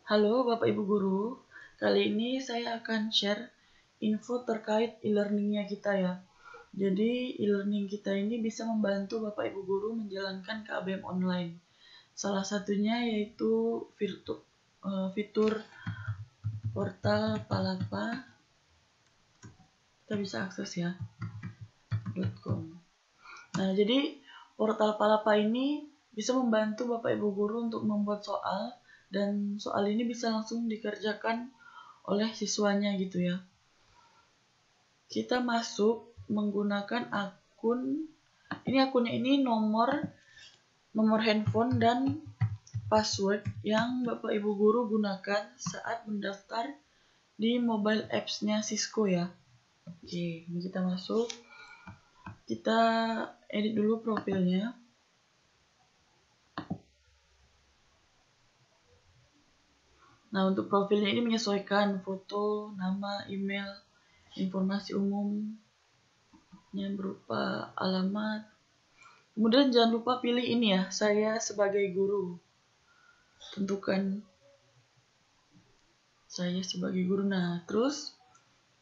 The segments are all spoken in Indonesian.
Halo Bapak Ibu Guru, kali ini saya akan share info terkait e-learningnya kita ya. Jadi e-learning kita ini bisa membantu Bapak Ibu Guru menjalankan KBM online. Salah satunya yaitu fitur portal Palapa. Kita bisa akses ya .com. Nah, jadi portal Palapa ini bisa membantu Bapak Ibu Guru untuk membuat soal, dan soal ini bisa langsung dikerjakan oleh siswanya gitu ya. Kita masuk menggunakan akunnya ini nomor handphone dan password yang Bapak Ibu Guru gunakan saat mendaftar di mobile apps-nya Cisco ya. Oke, ini kita masuk. Kita edit dulu profilnya. Nah, untuk profilnya ini menyesuaikan foto, nama, email, informasi umumnya berupa alamat. Kemudian jangan lupa pilih ini ya, saya sebagai guru. Tentukan saya sebagai guru. Nah, terus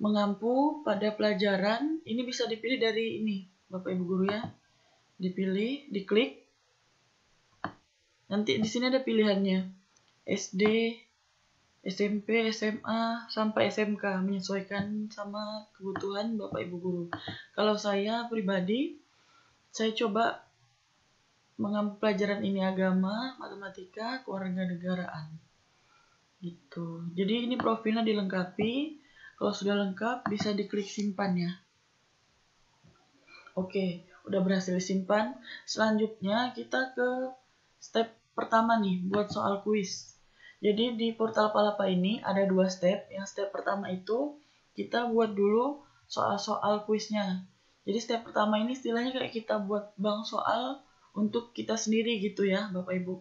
mengampu pada pelajaran, ini bisa dipilih dari ini, Bapak Ibu Guru ya. Dipilih, diklik. Nanti di sini ada pilihannya. SD, SMP, SMA, sampai SMK, menyesuaikan sama kebutuhan Bapak Ibu Guru. Kalau saya pribadi, saya coba mengampu pelajaran ini agama, matematika, kewarganegaraan. Gitu. Jadi ini profilnya dilengkapi. Kalau sudah lengkap, bisa diklik simpan ya. Oke, udah berhasil disimpan. Selanjutnya kita ke step pertama nih, buat soal kuis. Jadi di portal Palapa ini ada 2 step. Yang step pertama itu kita buat dulu soal-soal kuisnya. Jadi step pertama ini istilahnya kayak kita buat bank soal untuk kita sendiri gitu ya Bapak Ibu.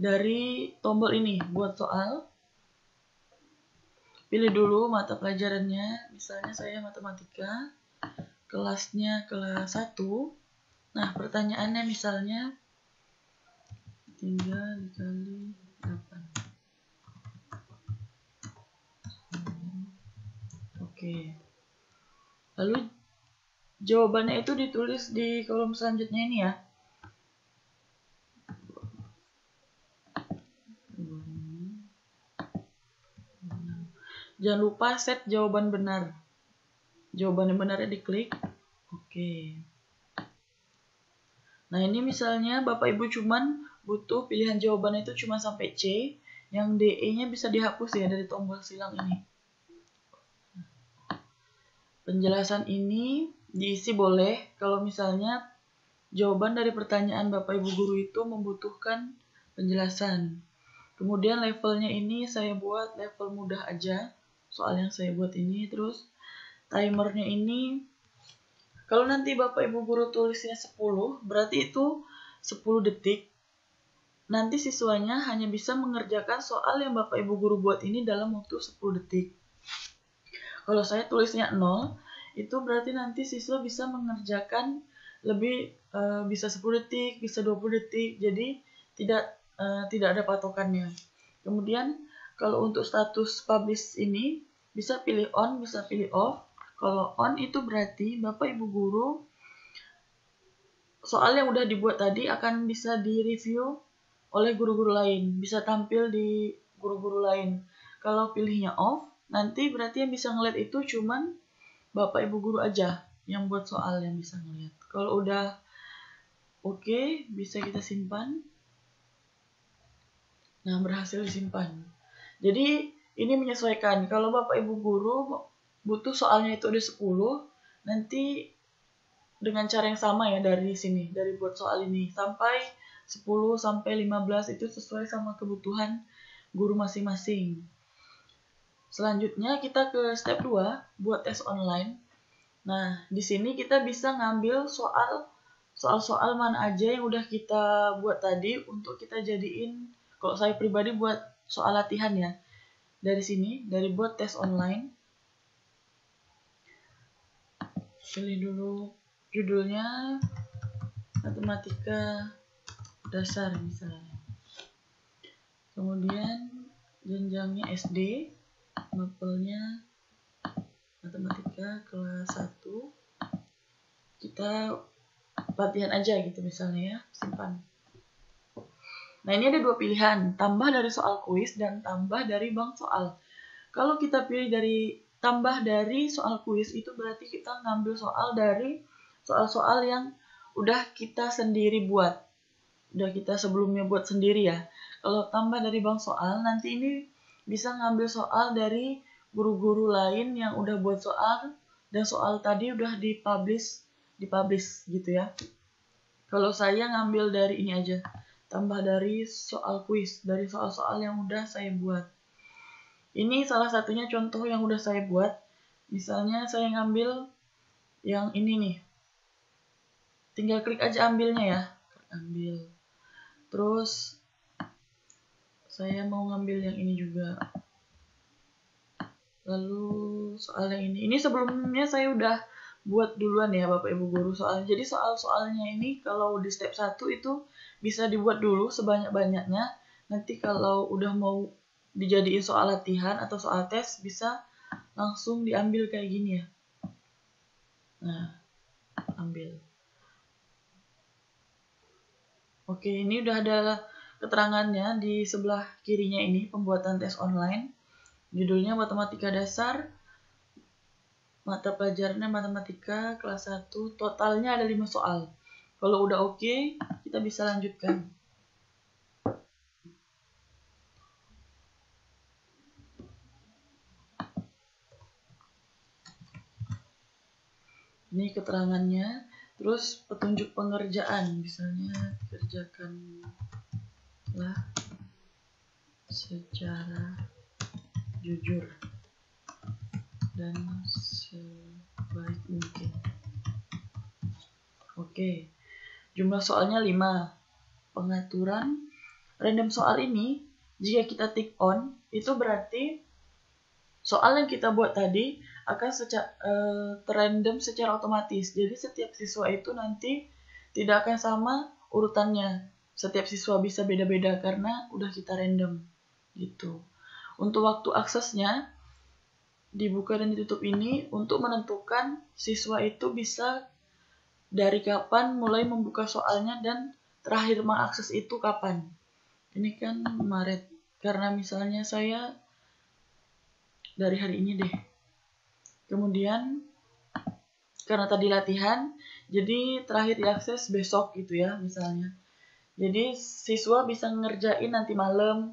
Dari tombol ini buat soal, pilih dulu mata pelajarannya. Misalnya saya matematika, kelasnya kelas 1. Nah, pertanyaannya misalnya 3 dikali 8. Oke. Lalu jawabannya itu ditulis di kolom selanjutnya ini ya. Jangan lupa set jawaban benar. Jawaban yang benarnya diklik. Oke. Nah, ini misalnya Bapak Ibu cuman butuh pilihan jawabannya itu cuma sampai C, yang DE-nya bisa dihapus ya dari tombol silang ini. Penjelasan ini diisi boleh kalau misalnya jawaban dari pertanyaan Bapak Ibu Guru itu membutuhkan penjelasan. Kemudian levelnya ini saya buat level mudah aja, soal yang saya buat ini. Terus timernya ini, kalau nanti Bapak Ibu Guru tulisnya 10, berarti itu 10 detik. Nanti siswanya hanya bisa mengerjakan soal yang Bapak Ibu Guru buat ini dalam waktu 10 detik. Kalau saya tulisnya 0, itu berarti nanti siswa bisa mengerjakan lebih, bisa 10 detik, bisa 20 detik. Jadi tidak ada patokannya. Kemudian kalau untuk status publish ini bisa pilih on, bisa pilih off. Kalau on itu berarti Bapak Ibu Guru soal yang udah dibuat tadi akan bisa direview oleh guru-guru lain, bisa tampil di guru-guru lain. Kalau pilihnya off, nanti berarti yang bisa ngeliat itu cuman Bapak Ibu Guru aja yang buat soal yang bisa ngeliat. Kalau udah oke, bisa kita simpan. Nah, berhasil disimpan. Jadi ini menyesuaikan. Kalau Bapak Ibu Guru butuh soalnya itu ada 10, nanti dengan cara yang sama ya dari sini, dari buat soal ini sampai 10 sampai 15 itu sesuai sama kebutuhan guru masing-masing. Selanjutnya kita ke step 2, buat tes online. Nah, di sini kita bisa ngambil soal-soal mana aja yang udah kita buat tadi untuk kita jadiin, kalau saya pribadi buat soal latihan ya. Dari sini, dari buat tes online. Pilih dulu judulnya matematika dasar misalnya. Kemudian jenjangnya SD, mapelnya matematika kelas 1. Kita latihan aja gitu misalnya ya, simpan. Nah, ini ada dua pilihan, tambah dari soal kuis dan tambah dari bank soal. Kalau kita pilih dari tambah dari soal kuis, itu berarti kita ngambil soal dari soal-soal yang udah kita sendiri buat. Udah kita sebelumnya buat sendiri ya. Kalau tambah dari bank soal, nanti ini bisa ngambil soal dari guru-guru lain yang udah buat soal, dan soal tadi udah dipublish gitu ya. Kalau saya ngambil dari ini aja, tambah dari soal kuis, dari soal-soal yang udah saya buat. Ini salah satunya contoh yang udah saya buat. Misalnya saya ngambil yang ini nih. Tinggal klik aja ambilnya ya. Ambil. Terus saya mau ngambil yang ini juga. Lalu soal yang ini sebelumnya saya udah buat duluan ya Bapak Ibu Guru soal. Jadi soal-soalnya ini kalau di step 1 itu bisa dibuat dulu sebanyak-banyaknya. Nanti kalau udah mau dijadiin soal latihan atau soal tes bisa langsung diambil kayak gini ya. Nah, ambil. Oke, ini udah ada keterangannya di sebelah kirinya ini, pembuatan tes online. Judulnya Matematika Dasar, mata pelajarannya Matematika kelas 1, totalnya ada 5 soal. Kalau udah oke, kita bisa lanjutkan. Ini keterangannya, terus petunjuk pengerjaan, misalnya kerjakanlah secara jujur dan sebaik mungkin. Oke, jumlah soalnya 5. Pengaturan random soal ini, jika kita tick on, itu berarti soal yang kita buat tadi akan terrandom secara otomatis. Jadi setiap siswa itu nanti tidak akan sama urutannya. Setiap siswa bisa beda-beda karena udah kita random gitu. Untuk waktu aksesnya dibuka dan ditutup ini untuk menentukan siswa itu bisa dari kapan mulai membuka soalnya dan terakhir mengakses itu kapan. Ini kan Maret, karena misalnya saya dari hari ini deh. Kemudian karena tadi latihan, jadi terakhir diakses besok gitu ya misalnya. Jadi siswa bisa ngerjain nanti malam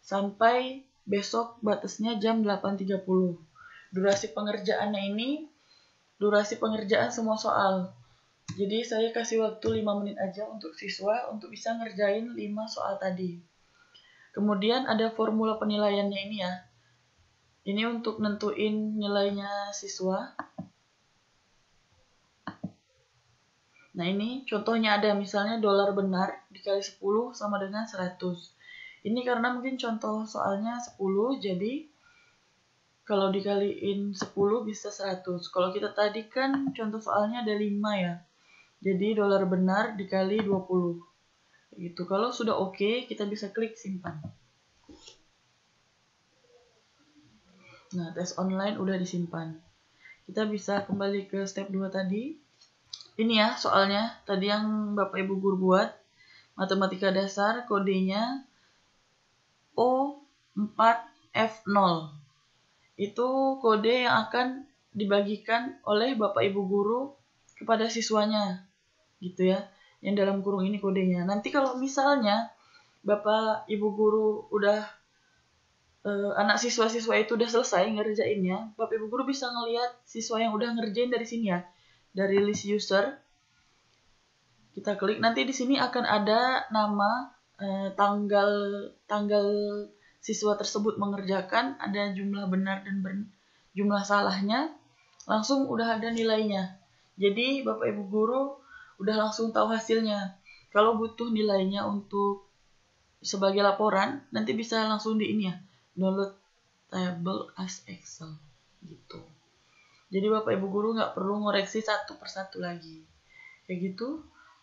sampai besok, batasnya jam 8.30. Durasi pengerjaannya ini, durasi pengerjaan semua soal. Jadi saya kasih waktu 5 menit aja untuk siswa untuk bisa ngerjain 5 soal tadi. Kemudian ada formula penilaiannya ini ya. Ini untuk nentuin nilainya siswa. Nah ini contohnya ada misalnya dolar benar dikali 10 sama dengan 100. Ini karena mungkin contoh soalnya 10, jadi kalau dikaliin 10 bisa 100. Kalau kita tadi kan contoh soalnya ada 5 ya. Jadi dolar benar dikali 20. Gitu. Kalau sudah oke, kita bisa klik simpan. Nah, tes online udah disimpan. Kita bisa kembali ke step 2 tadi. Ini ya soalnya, tadi yang Bapak Ibu Guru buat. Matematika dasar, kodenya O4F0. Itu kode yang akan dibagikan oleh Bapak Ibu Guru kepada siswanya. Gitu ya. Yang dalam kurung ini kodenya. Nanti kalau misalnya Bapak Ibu Guru udah anak siswa-siswa itu udah selesai ngerjainnya, Bapak Ibu Guru bisa ngelihat siswa yang udah ngerjain dari sini ya. Dari list user kita klik, nanti di sini akan ada nama, tanggal siswa tersebut mengerjakan, ada jumlah benar dan jumlah salahnya, langsung udah ada nilainya. Jadi Bapak Ibu Guru udah langsung tahu hasilnya. Kalau butuh nilainya untuk sebagai laporan, nanti bisa langsung di ini ya, download table as Excel gitu. Jadi Bapak Ibu Guru nggak perlu ngoreksi satu persatu lagi. Kayak gitu,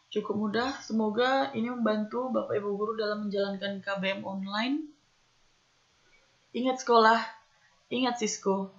cukup mudah. Semoga ini membantu Bapak Ibu Guru dalam menjalankan KBM online. Ingat sekolah, ingat Sisko.